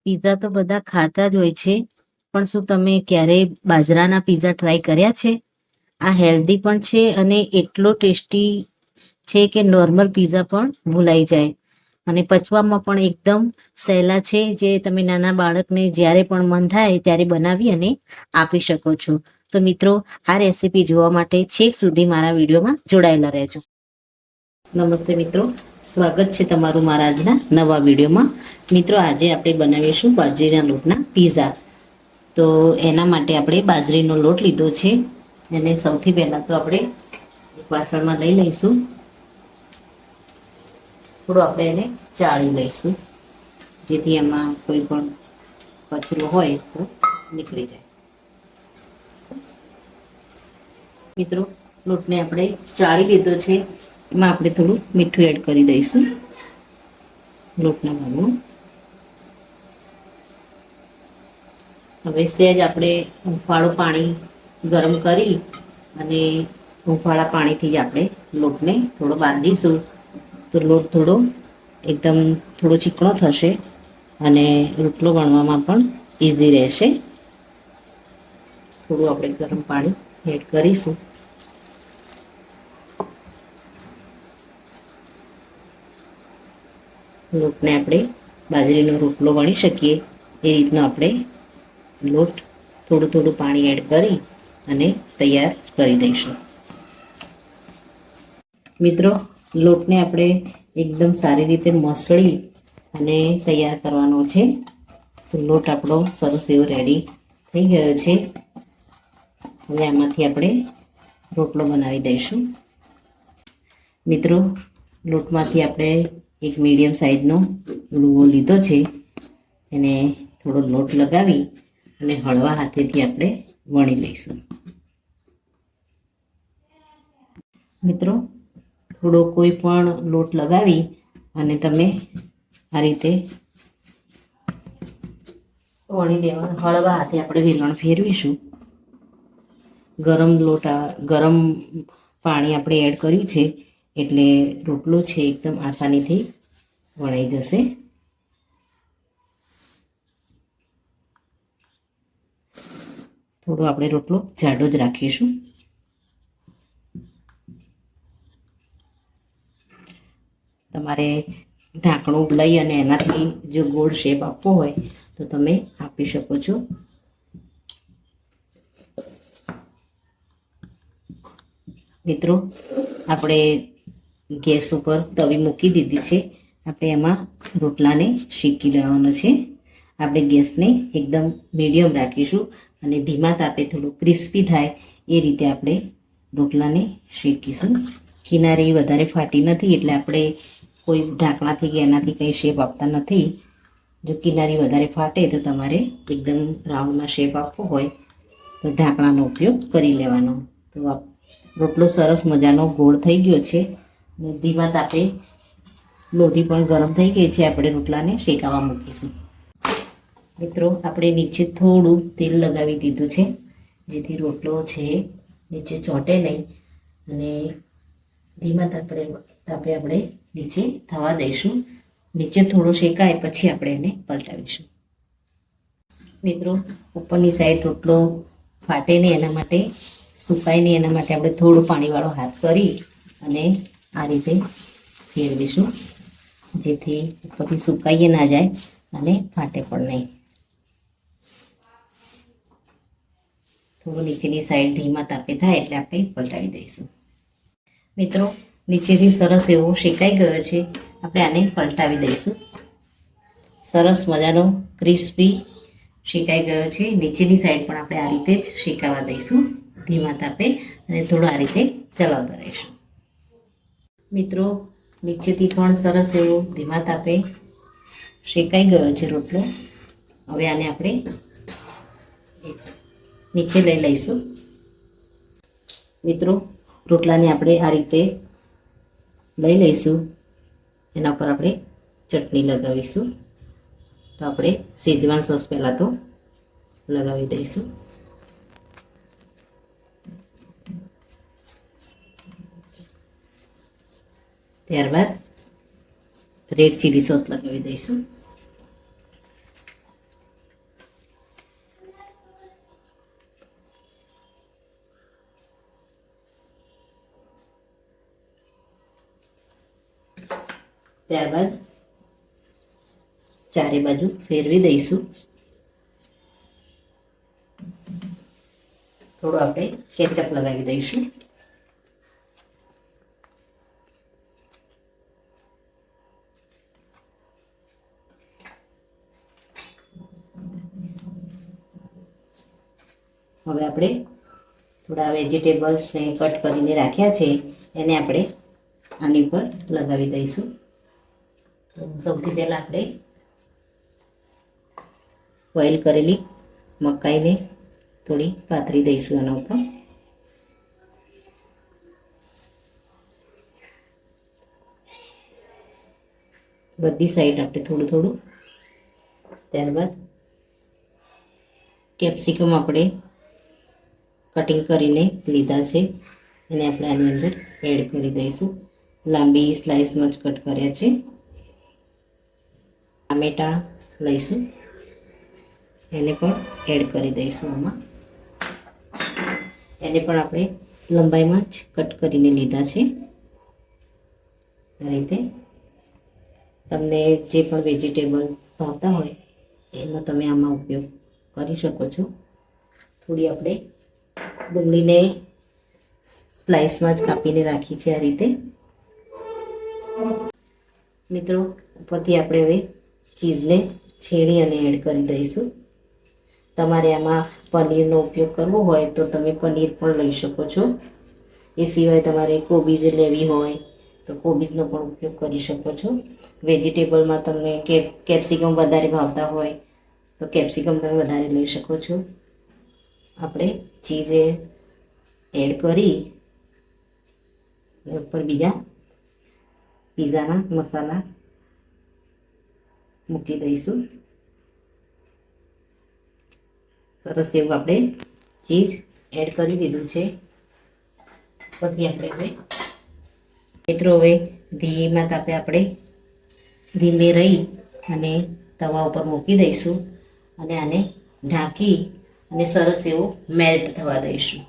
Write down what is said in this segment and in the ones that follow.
Pizza તો બધા ખાતા જ હોય છે, પણ શું તમે ક્યારેય બાજરાના પીઝા ટ્રાય કર્યા છે? આ હેલ્ધી પણ છે અને એટલો ટેસ્ટી છે કે નોર્મલ પીઝા પણ ભૂલાઈ જાય અને પચવામાં પણ એકદમ સહેલા છે, જે તમે નાના બાળકને જ્યારે પણ મન થાય ત્યારે બનાવી અને આપી શકો છો. તો મિત્રો, આ રેસીપી જોવા માટે છેક સુધી મારા વિડીયોમાં જોડાયેલા રહેજો. નમસ્તે મિત્રો, સ્વાગત છે તમારું મારા આજના નવા વિડીયોમાં. મિત્રો, આજે આપણે બનાવીશું બાજરીના લોટના પીઝા. તો એના માટે આપણે બાજરીનો લોટ લીધો છે. એને સૌથી પહેલા તો આપણે એક વાસણમાં લઈ લઈશું. થોડું આપણે એને ચાળી લઈશું, જેથી એમાં કોઈ પણ કચરો હોય તો નીકળી જાય. મિત્રો, લોટને આપણે ચાળી લીધો છે. એમાં આપણે થોડું મીઠું એડ કરી દઈશું લોટના ભાગમાં. હવે સહેજ આપણે હુંફાળું પાણી ગરમ કરી અને હુંફાળા પાણીથી જ આપણે લોટને થોડો બાંધીશું. તો લોટ થોડો એકદમ થોડો ચીકણો થશે અને રોટલો વણવામાં પણ ઇઝી રહેશે. થોડું આપણે ગરમ પાણી એડ કરીશું. લોટને આપણે બાજરીનો રોટલો વણી શકીએ એ રીતનો આપણે લોટ થોડું થોડું પાણી એડ કરી અને તૈયાર કરી દઈશું. મિત્રો, લોટને આપણે એકદમ સારી રીતે મસળી અને તૈયાર કરવાનો છે. તો લોટ આપણો સરસ એવો રેડી થઈ ગયો છે. હવે આમાંથી આપણે રોટલો બનાવી દઈશું. મિત્રો, લોટમાંથી આપણે એક મીડિયમ સાઈઝનો લુવો લીધો છે. એને થોડો લોટ લગાવી અને હળવા હાથેથી આપણે વણી લઈશું. મિત્રો, થોડો કોઈ પણ લોટ લગાવી અને તમે આ રીતે વણી દેવાનું. હળવા હાથે આપણે વેલણ ફેરવીશું. ગરમ પાણી આપણે એડ કર્યું છે, એટલે રોટલો છે એકદમ આસાનીથી વણાઈ જશે. થોડો આપણે રોટલો જાડો જ રાખીશું. તમારે ઢાંકણું લઈ અને એનાથી જો ગોળ શેપ આપવો હોય તો તમે આપી શકો છો. મિત્રો, આપણે ગેસ ઉપર તવી મૂકી દીધી છે. આપણે એમાં રોટલાને શેકી લેવાનો છે. આપણે ગેસને એકદમ મીડિયમ રાખીશું અને ધીમા તાપે થોડું ક્રિસ્પી થાય એ રીતે આપણે રોટલાને શેકીશું. કિનારી વધારે ફાટી નથી, એટલે આપણે કોઈ ઢાંકણાથી કે એનાથી કંઈ શેપ આપતા નથી. જો કિનારી વધારે ફાટે તો તમારે એકદમ રાઉન્ડમાં શેપ આપવો હોય તો ઢાંકણાનો ઉપયોગ કરી લેવાનો. તો રોટલો સરસ મજાનો ગોળ થઈ ગયો છે અને ધીમા તાપે લોટી પણ ગરમ થઈ ગઈ છે. આપણે રોટલાને શેકાવા મૂકીશું. મિત્રો, આપણે નીચે થોડું તેલ લગાવી દીધું છે, જેથી રોટલો છે નીચે ચોંટે નહીં અને ધીમા તાપે આપણે નીચે થવા દઈશું. નીચે થોડો શેકાય પછી આપણે એને પલટાવીશું. મિત્રો, ઉપરની સાઈડ રોટલો ફાટે નહીં એના માટે, સુકાય નહીં એના માટે આપણે થોડું પાણીવાળો હાથ કરી અને આ રીતે ફેરવીશું, જેથી ઉપરથી સુકાઈએ ના જાય અને ફાટે પણ નહીં. થોડું નીચેની સાઈડ ધીમા તાપે થાય એટલે આપણે પલટાવી દઈશું. મિત્રો, નીચેથી સરસ એવો શેકાઈ ગયો છે. આપણે આને પલટાવી દઈશું. સરસ મજાનો ક્રિસ્પી શેકાઈ ગયો છે. નીચેની સાઈડ પણ આપણે આ રીતે જ શેકાવા દઈશું ધીમા તાપે અને થોડું આ રીતે ચલાવતા રહીશું. મિત્રો, નીચેથી પણ સરસ એવો ધીમા તાપે શેકાઈ ગયો છે રોટલો. હવે આને આપણે નીચે લઈ લઈશું. મિત્રો, રોટલાને આપણે આ રીતે લઈ લઈશું. એના પર આપણે ચટણી લગાવીશું. તો આપણે શેઝવાન સોસ પહેલાં તો લગાવી દઈશું. ત્યારબાદ રેડ ચીલી સોસ લગાવી દઈશું. ત્યારબાદ ચારે બાજુ ફેરવી દઈશું. થોડું આપણે કેચઅપ લગાવી દઈશું. હવે આપણે થોડા વેજીટેબલ્સને કટ કરીને રાખ્યા છે એને આપણે આની ઉપર લગાવી દઈશું. તો સૌથી પહેલાં આપણે બોઇલ કરેલી મકાઈને થોડી પાથરી દઈશું આના ઉપર. બધી સાઈડ આપણે થોડું થોડું. ત્યારબાદ કેપ્સિકમ આપણે કટિંગ કરીને લીધા છે એને આપણે આની અંદર એડ કરી દઈશું. લાંબી સ્લાઇસમાં જ કટ કર્યા છે. ટામેટાં લઈશું, એને પણ એડ કરી દઈશું આમાં. એને પણ આપણે લંબાઈમાં જ કટ કરીને લીધા છે. આ રીતે તમને જે પણ વેજીટેબલ ભાવતા હોય એનો તમે આમાં ઉપયોગ કરી શકો છો. થોડી આપણે ડુંગળીને સ્લાઇસમાં જ કાપીને રાખી છે આ રીતે. મિત્રો, ઉપરથી આપણે હવે ચીઝને છીણી અને એડ કરી દઈશું. તમારે આમાં પનીરનો ઉપયોગ કરવો હોય તો તમે પનીર પણ લઈ શકો છો. એ સિવાય તમારે કોબીજ લેવી હોય તો કોબીજનો પણ ઉપયોગ કરી શકો છો. વેજીટેબલમાં તમને કેપ્સિકમ વધારે ભાવતા હોય તો કેપ્સિકમ તમે વધારે લઈ શકો છો. આપણે ચીઝ એડ કરી ઉપર બીજા પીઝાના મસાલા મૂકી દઈશું. સરસ એવું આપણે ચીઝ એડ કરી દીધું છે. પછી આપણે મિત્રો હવે ધીમા તાપે આપણે ધીમે રહી અને તવા ઉપર મૂકી દઈશું અને આને ઢાંકી અને સરસ એવું મેલ્ટ થવા દઈશું.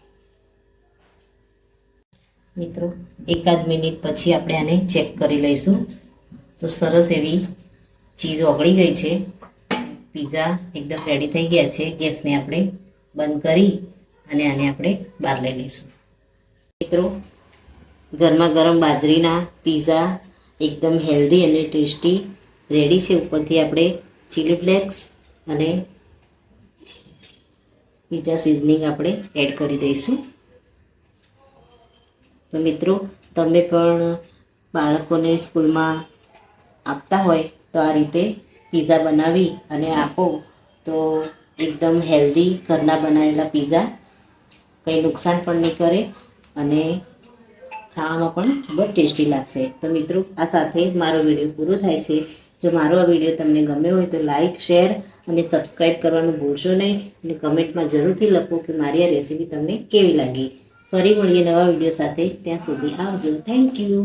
મિત્રો, એકાદ મિનિટ પછી આપણે આને ચેક કરી લઈશું. તો સરસ એવી ચીઝ ઓગળી ગઈ છે. પીઝા એકદમ રેડી થઈ ગયા છે. ગેસને આપણે બંધ કરી અને આને આપણે બહાર લઈ લઈશું. મિત્રો, ગરમા ગરમ બાજરીના પીઝા એકદમ હેલ્ધી અને ટેસ્ટી રેડી છે. ઉપરથી આપણે ચીલી ફ્લેક્સ અને પીઝા સિઝનિંગ આપણે એડ કરી દઈશું. તો મિત્રો, તમે પણ બાળકોને સ્કૂલમાં આપતા હોય તો આ રીતે પીઝા બનાવી અને આપો તો એકદમ હેલ્ધી ઘરના બનાવેલા પીઝા કંઈ નુકસાન પણ નહીં કરે અને ખાવામાં પણ ખૂબ જ ટેસ્ટી લાગશે. તો મિત્રો, આ સાથે મારો વિડીયો પૂરો થાય છે. જો મારો આ વિડીયો તમને ગમ્યો હોય તો લાઈક, શેર અને સબસ્ક્રાઈબ કરવાનું ભૂલશો નહીં. અને કમેન્ટમાં જરૂરથી લખો કે મારી આ રેસીપી તમને કેવી લાગી. ફરી મળીએ નવા વિડીયો સાથે. ત્યાં સુધી આવજો. Thank you.